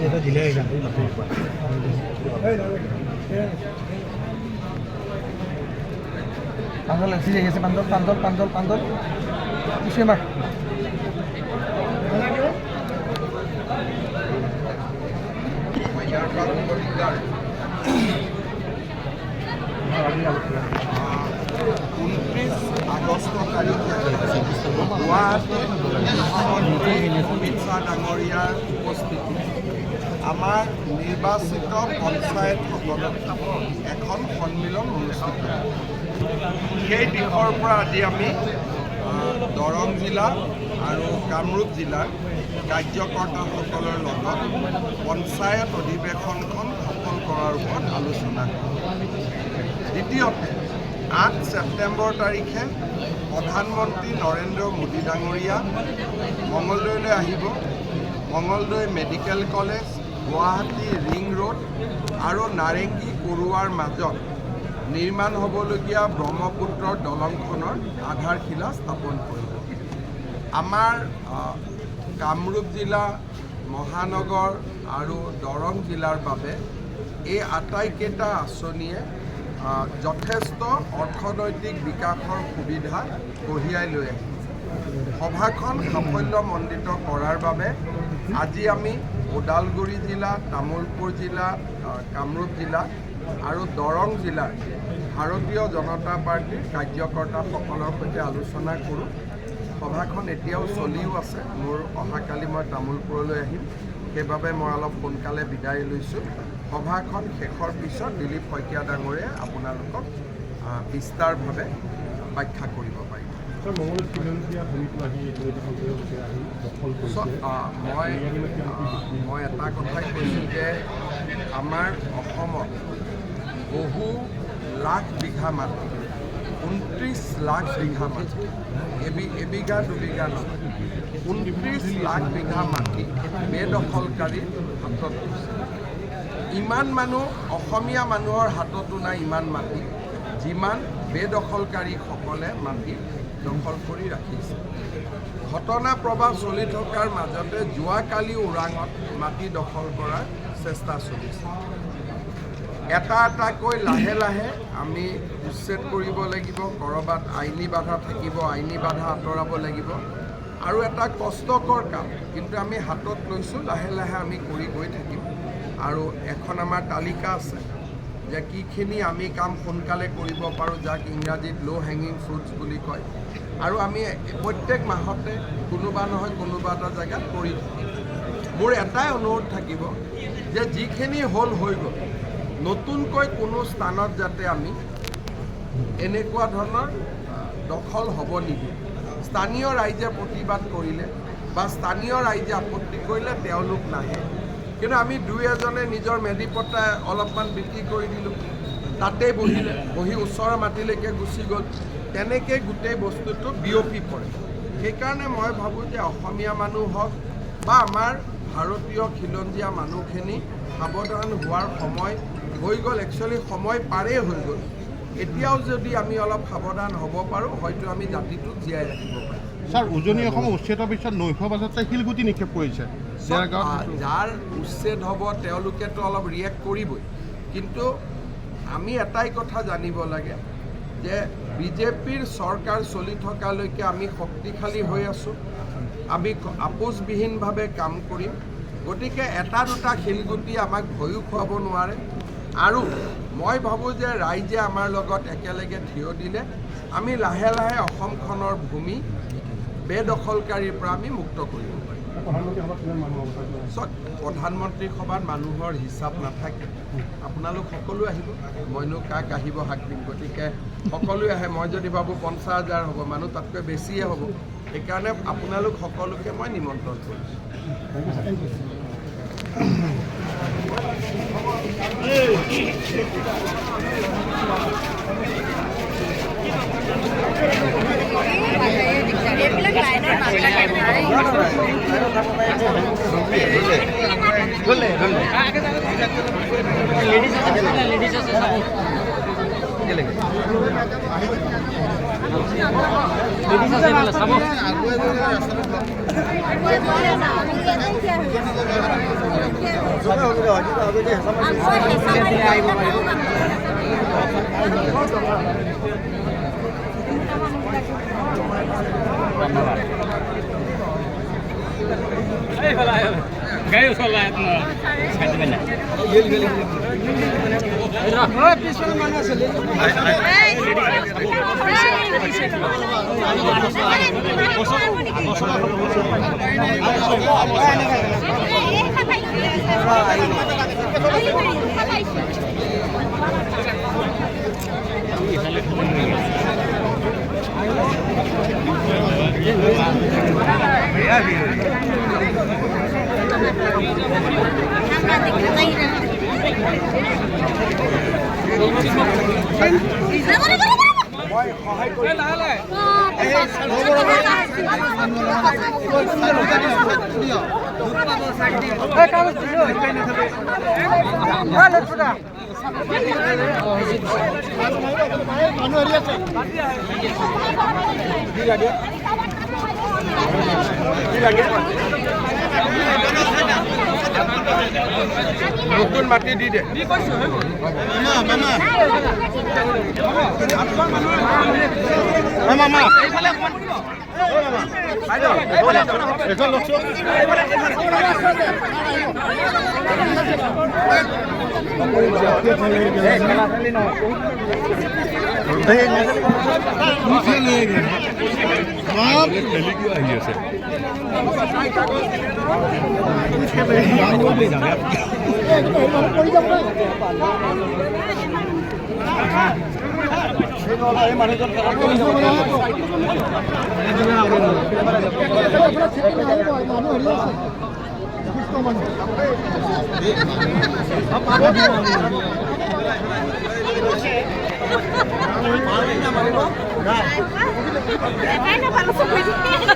এটা দিলে পাঞ্জল এসে গেছে পাঞ্জল পাঞ্জল পাঞ্জল পাঞ্জল কিসে মার আগষ্ট তাৰিখে গুৱাহাটীত অমিত শ্বাহ ডাঙৰীয়াৰ উপস্থিতি আমাৰ নিৰ্বাচিত পঞ্চায়তসকলত এখন সন্মিলন অনুষ্ঠিত সেই দিশৰ পৰা আজি আমি দৰং জিলা আৰু কামৰূপ জিলাৰ কাৰ্যকৰ্তাসকলৰ লগত পঞ্চায়ত অধিৱেশনখন সফল কৰাৰ ওপৰত আলোচনা কৰোঁ। দ্বিতীয়তে 8 ছেপ্টেম্বৰ তাৰিখে প্ৰধানমন্ত্ৰী নৰেন্দ্ৰ মোদী ডাঙৰীয়া মঙলদৈলৈ আহিব। Mangaldoi medical college, Guwahati ring road আৰু নাৰেংগী কৰোৱাৰ মাজত নিৰ্মাণ হ'বলগীয়া ব্ৰহ্মপুত্ৰৰ দলংখনৰ আধাৰশিলা স্থাপন কৰিব। আমাৰ কামৰূপ জিলা, মহানগৰ আৰু দৰং জিলাৰ বাবে এই আটাইকেইটা আঁচনিয়ে যথেষ্ট অৰ্থনৈতিক বিকাশৰ সুবিধা কঢ়িয়াই লৈ আহিছে। সভাখন সাফল্যমণ্ডিত কৰাৰ বাবে আজি আমি ওদালগুৰি জিলা, তামুলপুৰ জিলা, কামৰূপ জিলা আৰু দৰং জিলাৰ ভাৰতীয় জনতা পাৰ্টীৰ কাৰ্যকৰ্তাসকলৰ সৈতে আলোচনা কৰোঁ। সভাখন এতিয়াও চলিও আছে। মোৰ অহাকালি মই তামুলপুৰলৈ আহিম, সেইবাবে মই অলপ সোনকালে বিদায় লৈছোঁ। সভাখন শেষৰ পিছত দিলীপ শইকীয়া ডাঙৰীয়াই আপোনালোকক বিস্তাৰভাৱে ব্যাখ্যা কৰিব পাৰিব। মই এটা কথাই কৈছোঁ যে আমাৰ অসমত বহু লাখ বিঘা মাটি, 29 লাখ বিঘা মাটি, এবিঘা দুবিঘা নহয়, 29 লাখ বিঘা মাটি বেদখলকাৰীৰ হাতত আছে। ইমান মানুহ অসমীয়া মানুহৰ হাততো নাই ইমান মাটি, যিমান বেদখলকাৰীসকলে মাটি দখল কৰি ৰাখিছে। ঘটনা প্ৰবাহ চলি থকাৰ মাজতে যোৱাকালি ওৰাঙত মাটি দখল কৰাৰ চেষ্টা চলিছে। এটা এটাকৈ লাহে লাহে আমি উচ্ছেদ কৰিব লাগিব। ক'ৰবাত আইনী বাধা থাকিব, আইনী বাধা আঁতৰাব লাগিব। আৰু এটা কষ্টকৰ কাম, কিন্তু আমি হাতত লৈছোঁ, লাহে লাহে আমি কৰি গৈ থাকিম। আৰু এখন আমাৰ তালিকা আছে যে কিখিনি আমি কাম সোনকালে কৰিব পাৰোঁ, যাক ইংৰাজীত ল' হেঙিং ফ্ৰুটছ বুলি কয়। আৰু আমি প্ৰত্যেক মাহতে কোনোবা নহয় কোনোবা এটা জেগাত কৰি থাকিম। মোৰ এটাই অনুৰোধ থাকিব যে যিখিনি হ'ল হৈ গ'ল, নতুনকৈ কোনো স্থানত যাতে আমি এনেকুৱা ধৰণৰ দখল হ'ব নিদিওঁ। স্থানীয় ৰাইজে প্ৰতিবাদ কৰিলে বা স্থানীয় ৰাইজে আপত্তি কৰিলে তেওঁলোক নাহে, কিন্তু আমি দুই এজনে নিজৰ মেডিপট্টা অলপমান বিক্ৰী কৰি দিলোঁ, তাতেই বহি ওচৰৰ মাটিলৈকে গুচি গ'ল। তেনেকৈ গোটেই বস্তুটো বিয়পি পৰে। সেইকাৰণে মই ভাবোঁ যে অসমীয়া মানুহ হওক বা আমাৰ ভাৰতীয় খিলঞ্জীয়া মানুহখিনি সাৱধান হোৱাৰ সময় হৈ গ'ল। একচুৱেলি সময় পাৰেই হৈ গ'ল। এতিয়াও যদি আমি অলপ সাৱধান হ'ব পাৰোঁ, হয়তো আমি জাতিটোক জীয়াই ৰাখিব পাৰিম। ছাৰ, উজনি অসম উচ্ছেদ পিছত নৈশ বাজতে শিলগুটি নিক্ষেপ কৰিছে। যাৰ উচ্ছেদ হ'ব তেওঁলোকেতো অলপ ৰিয়েক্ট কৰিবই, কিন্তু আমি এটাই কথা জানিব লাগে যে বিজেপিৰ চৰকাৰ চলি থকালৈকে আমি শক্তিশালী হৈ আছোঁ। আমি আপোচবিহীনভাৱে কাম কৰিম। গতিকে এটা দুটা শিলগুটি আমাক ভয়ো খুৱাব নোৱাৰে। আৰু মই ভাবোঁ যে ৰাইজে আমাৰ লগত একেলগে থিয় দিলে আমি লাহে লাহে অসমখনৰ ভূমি বেদখলকাৰীৰ পৰা আমি মুক্ত কৰিব পাৰিম। প্ৰধানমন্ত্ৰী সভাত মানুহৰ হিচাপ নাথাকে। আপোনালোক সকলো আহিব, মইনো কাক আহিব হাক দিম। গতিকে সকলোৱে আহে। মই যদি ভাবোঁ 50,000 হ'ব, মানুহ তাতকৈ বেছিয়ে হ'ব। সেইকাৰণে আপোনালোক সকলোকে মই নিমন্ত্ৰণ কৰিছোঁ। লেডিজ গাড়ি চলাই নতুন মাটি দি দে মামা Dejain na pala sa